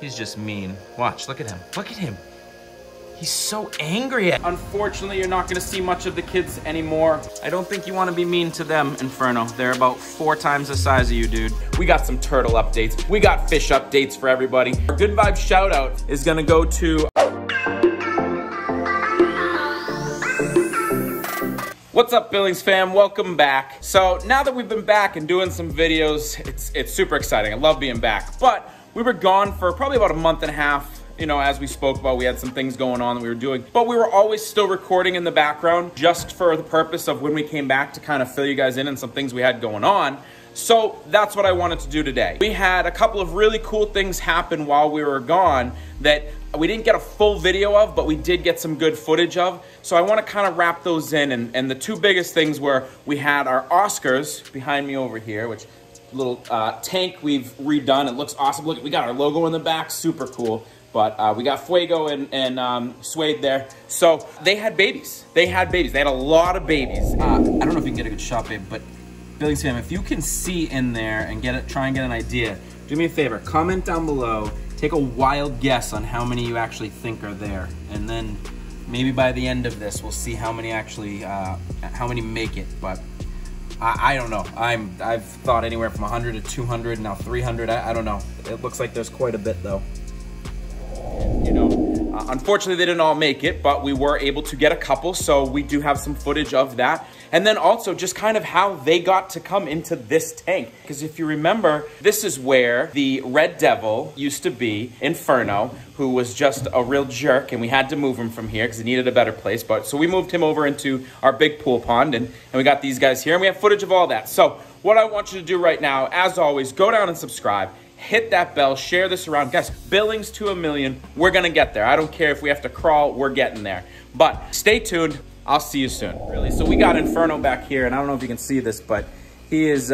He's just mean. Watch, look at him. Look at him. He's so angry at. Unfortunately, you're not gonna see much of the kids anymore. I don't think you wanna be mean to them, Inferno. They're about 4 times the size of you, dude. We got some turtle updates. We got fish updates for everybody. Our good vibe shout out is gonna go to What's up, Billings fam? Welcome back. So now that we've been back and doing some videos, it's super exciting. I love being back. But we were gone for probably about a month and a half. You know, as we spoke about, we had some things going on that we were doing, but we were always still recording in the background just for the purpose of when we came back to kind of fill you guys in on some things we had going on. So that's what I wanted to do today. We had a couple of really cool things happen while we were gone that we didn't get a full video of, but we did get some good footage of. So I want to kind of wrap those in. And the 2 biggest things were we had our Oscars behind me over here, which little tank we've redone. It looks awesome. Look, we got our logo in the back, super cool. But we got Fuego and Suede there. So they had babies. They had a lot of babies. I don't know if you can get a good shot, babe, but Billings fam, if you can see in there and try and get an idea, do me a favor, comment down below, take a wild guess on how many you actually think are there. And then maybe by the end of this, we'll see how many actually, how many make it. But I don't know. I've thought anywhere from 100 to 200, now 300, I don't know. It looks like there's quite a bit though. You know, unfortunately they didn't all make it, but we were able to get a couple, so we do have some footage of that. And then also just kind of how they got to come into this tank. Because if you remember, this is where the Red Devil used to be, Inferno, who was just a real jerk, and we had to move him from here because he needed a better place. So we moved him over into our big pool pond, and we got these guys here, and we have footage of all that. So what I want you to do right now, as always, go down and subscribe. Hit that bell, share this around. Guys, Billings to 1 million. We're gonna get there. I don't care if we have to crawl, we're getting there. But stay tuned. I'll see you soon. Really. So we got Inferno back here, and I don't know if you can see this, but he is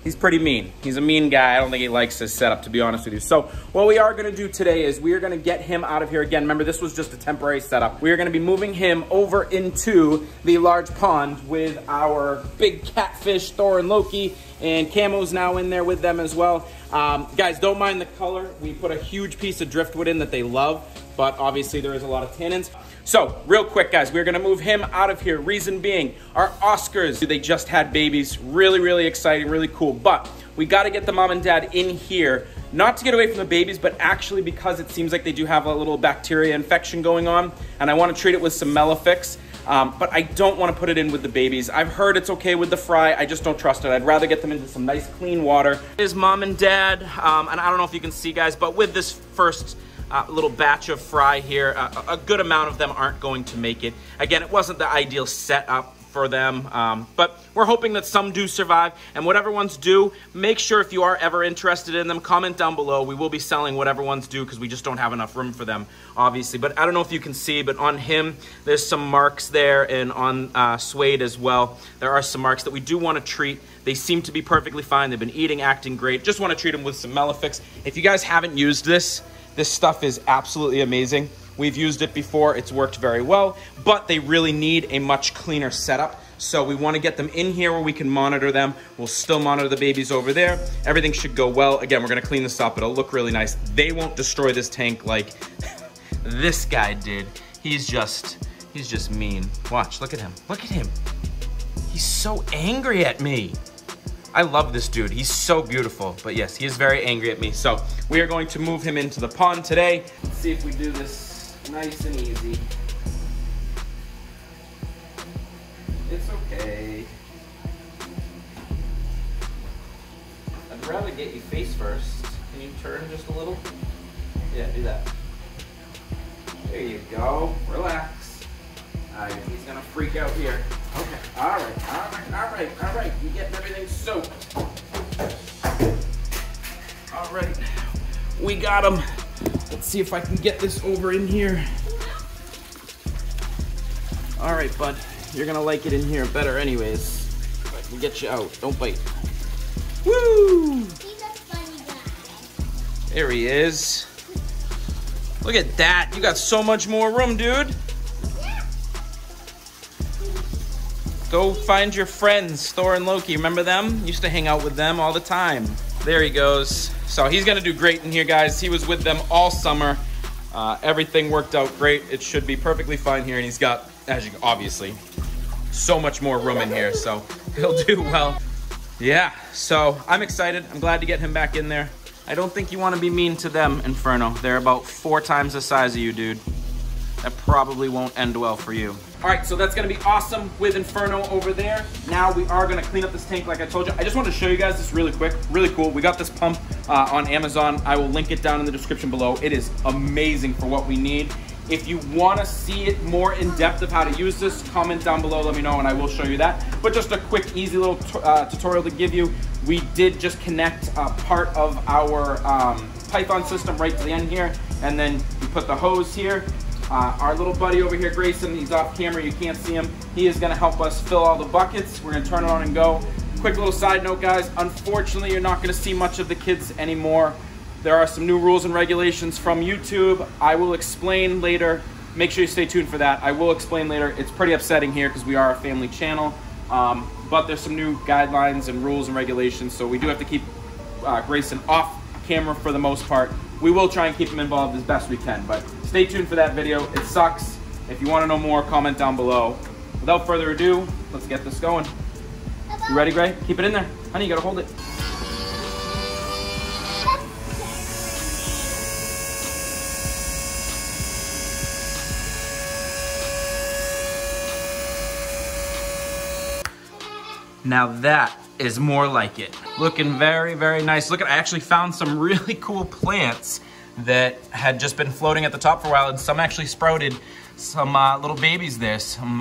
he's pretty mean. He's a mean guy. I don't think he likes his setup, to be honest with you. So what we are gonna do today is we are gonna get him out of here again. Remember, this was just a temporary setup. We are gonna be moving him over into the large pond with our big catfish, Thor and Loki, and Camo's now in there with them as well. Guys, don't mind the color. We put a huge piece of driftwood in that they love, but obviously there is a lot of tannins. So, real quick, guys, we're gonna move him out of here. Reason being, our Oscars, they just had babies. Really, really exciting, really cool. But we gotta get the mom and dad in here, not to get away from the babies, but actually because it seems like they do have a little bacteria infection going on, and I wanna treat it with some Melafix. But I don't want to put it in with the babies. I've heard it's okay with the fry. I just don't trust it. I'd rather get them into some nice clean water. Here's mom and dad, and I don't know if you can see, guys, but with this first little batch of fry here, a good amount of them aren't going to make it. Again, it wasn't the ideal setup for them, but we're hoping that some do survive, and whatever ones do, make sure if you are ever interested in them, comment down below. We will be selling whatever ones do because we just don't have enough room for them, obviously. But I don't know if you can see, but on him, there's some marks there, and on Suede as well, there are some marks that we do want to treat. They seem to be perfectly fine. They've been eating, acting great. Just want to treat them with some Melafix. If you guys haven't used this stuff is absolutely amazing. We've used it before, it's worked very well, but they really need a much cleaner setup. So we want to get them in here where we can monitor them. We'll still monitor the babies over there. Everything should go well. Again, we're gonna clean this up. It'll look really nice. They won't destroy this tank like this guy did. He's just mean. Watch, look at him. Look at him. He's so angry at me. I love this dude. He's so beautiful. But yes, he is very angry at me. So we are going to move him into the pond today. Let's see if we do this nice and easy. It's okay. I'd rather get you face first. Can you turn just a little? Yeah, do that. There you go. Relax. He's gonna freak out here. Okay. All right. You getting everything soaked. All right. We got him. Let's see if I can get this over in here. All right, bud. You're gonna like it in here better anyways. If I can get you out. Don't bite. Woo! He's a funny guy. There he is. Look at that. You got so much more room, dude. Yeah. Go find your friends, Thor and Loki. Remember them? Used to hang out with them all the time. There he goes. So he's gonna do great in here, guys. He was with them all summer. Everything worked out great. It should be perfectly fine here, and he's got, as you obviously, so much more room in here, so he'll do well. Yeah, so I'm excited. I'm glad to get him back in there. I don't think you want to be mean to them, Inferno. They're about 4 times the size of you, dude. That probably won't end well for you. All right, so that's gonna be awesome with Inferno over there. Now we are gonna clean up this tank like I told you. I just wanted to show you guys this really quick, really cool. We got this pump on Amazon. I will link it down in the description below. It is amazing for what we need. If you wanna see it more in depth of how to use this, comment down below, let me know, and I will show you that. But just a quick, easy little tutorial to give you. We did just connect part of our Python system right to the end here, and then we put the hose here. Our little buddy over here, Grayson, he's off camera, you can't see him. He is gonna help us fill all the buckets. We're gonna turn it on and go. Quick little side note, guys, unfortunately, you're not gonna see much of the kids anymore. There are some new rules and regulations from YouTube. I will explain later. Make sure you stay tuned for that. I will explain later. It's pretty upsetting here because we are a family channel, but there's some new guidelines and rules and regulations, so we do have to keep Grayson off camera for the most part. We will try and keep him involved as best we can, but stay tuned for that video. It sucks. If you want to know more, comment down below. Without further ado, let's get this going. You ready, Gray? Keep it in there. Honey, you gotta hold it. Now that is more like it. Looking very, very nice. Look at, I actually found some really cool plants that had just been floating at the top for a while, and some actually sprouted some little babies there, some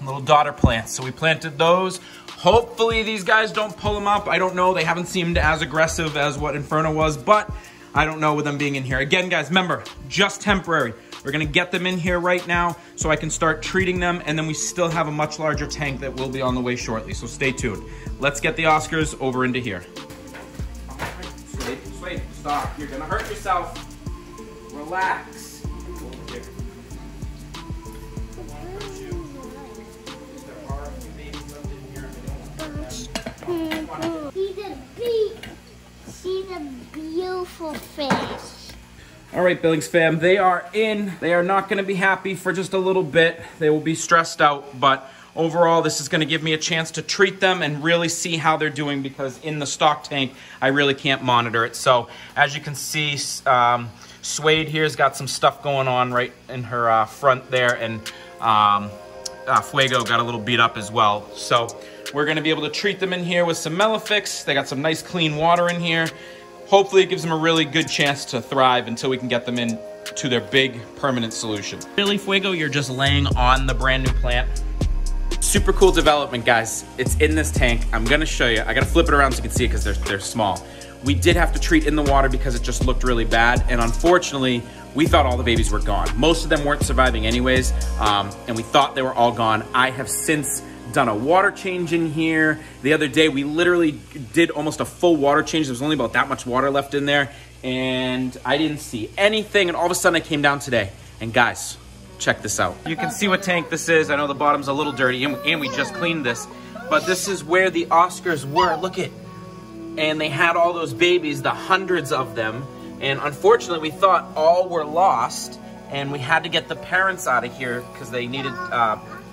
little daughter plants. So we planted those. Hopefully these guys don't pull them up. I don't know, they haven't seemed as aggressive as what Inferno was, but I don't know with them being in here. Again, guys, remember, just temporary. We're gonna get them in here right now so I can start treating them, and then we still have a much larger tank that will be on the way shortly, so stay tuned. Let's get the Oscars over into here. All right, Slade, stop. You're gonna hurt yourself. Relax. Over here. I wanna hurt you. There are a few babies left in here, and they don't want them. She's a beautiful fish. All right, Billings fam, they are in. They are not gonna be happy for just a little bit. They will be stressed out, but overall, this is gonna give me a chance to treat them and really see how they're doing, because in the stock tank, I really can't monitor it. So as you can see, Suede here's got some stuff going on right in her front there, and Fuego got a little beat up as well. So we're gonna be able to treat them in here with some Melafix. They got some nice clean water in here. Hopefully it gives them a really good chance to thrive until we can get them in to their big permanent solution. Really, Fuego, you're just laying on the brand new plant? Super cool development, guys. It's in this tank. I'm gonna show you. I gotta flip it around so you can see it because they're small. We did have to treat in the water because it just looked really bad, and unfortunately, we thought all the babies were gone. Most of them weren't surviving anyways, and we thought they were all gone. I have since done a water change in here. The other day, we literally did almost a full water change. There was only about that much water left in there, and I didn't see anything, and all of a sudden I came down today, and guys, check this out. You can see what tank this is. I know the bottom's a little dirty, and we just cleaned this, but this is where the Oscars were. Look it. And they had all those babies, the hundreds of them, and unfortunately, we thought all were lost, and we had to get the parents out of here because they needed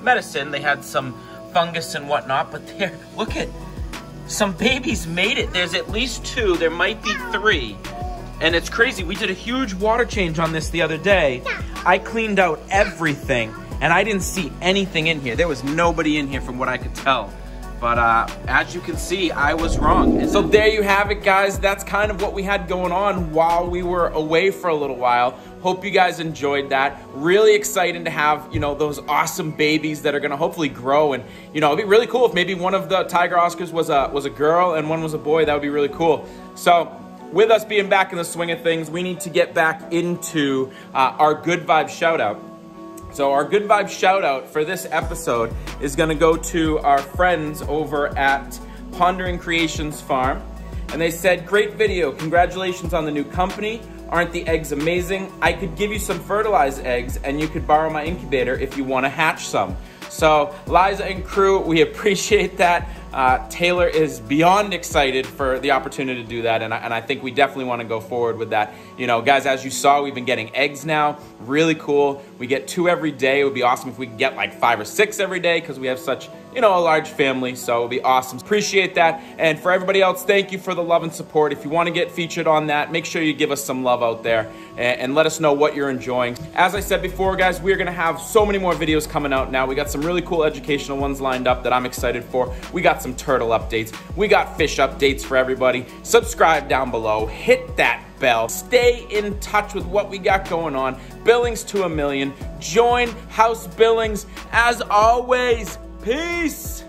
medicine. They had some fungus and whatnot, but there, look at, some babies made it. There's at least 2, there might be 3. And it's crazy, we did a huge water change on this the other day. I cleaned out everything, and I didn't see anything in here. There was nobody in here from what I could tell. But as you can see, I was wrong. And so there you have it, guys. That's kind of what we had going on while we were away for a little while. Hope you guys enjoyed that. Really exciting to have, you know, those awesome babies that are gonna hopefully grow. And, you know, it'd be really cool if maybe one of the Tiger Oscars was a girl and one was a boy. That would be really cool. So with us being back in the swing of things, we need to get back into our good vibe shout out. So our good vibe shout out for this episode is gonna go to our friends over at Pondering Creations Farm. And they said, great video, congratulations on the new company. Aren't the eggs amazing? I could give you some fertilized eggs and you could borrow my incubator if you wanna hatch some. So Liza and crew, we appreciate that. Taylor is beyond excited for the opportunity to do that, and I think we definitely want to go forward with that. You know, guys, as you saw, we've been getting eggs now. Really cool. We get 2 every day. It would be awesome if we could get like 5 or 6 every day because we have such, you know, a large family, so it would be awesome. Appreciate that. And for everybody else, thank you for the love and support. If you want to get featured on that, make sure you give us some love out there and let us know what you're enjoying. As I said before, guys, we're going to have so many more videos coming out now. We got some really cool educational ones lined up that I'm excited for. We got some turtle updates. We got fish updates for everybody. Subscribe down below. Hit that bell. Stay in touch with what we got going on. Billings to 1 million. Join House Billings. As always, peace.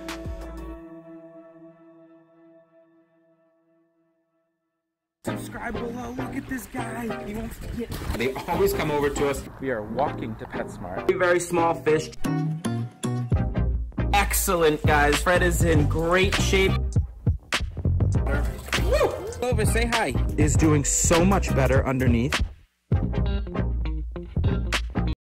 Subscribe below. Look at this guy. He won't forget. They always come over to us. We are walking to PetSmart. Very small fish. Excellent, guys. Fred is in great shape. Woo! Over, say hi. Is doing so much better underneath.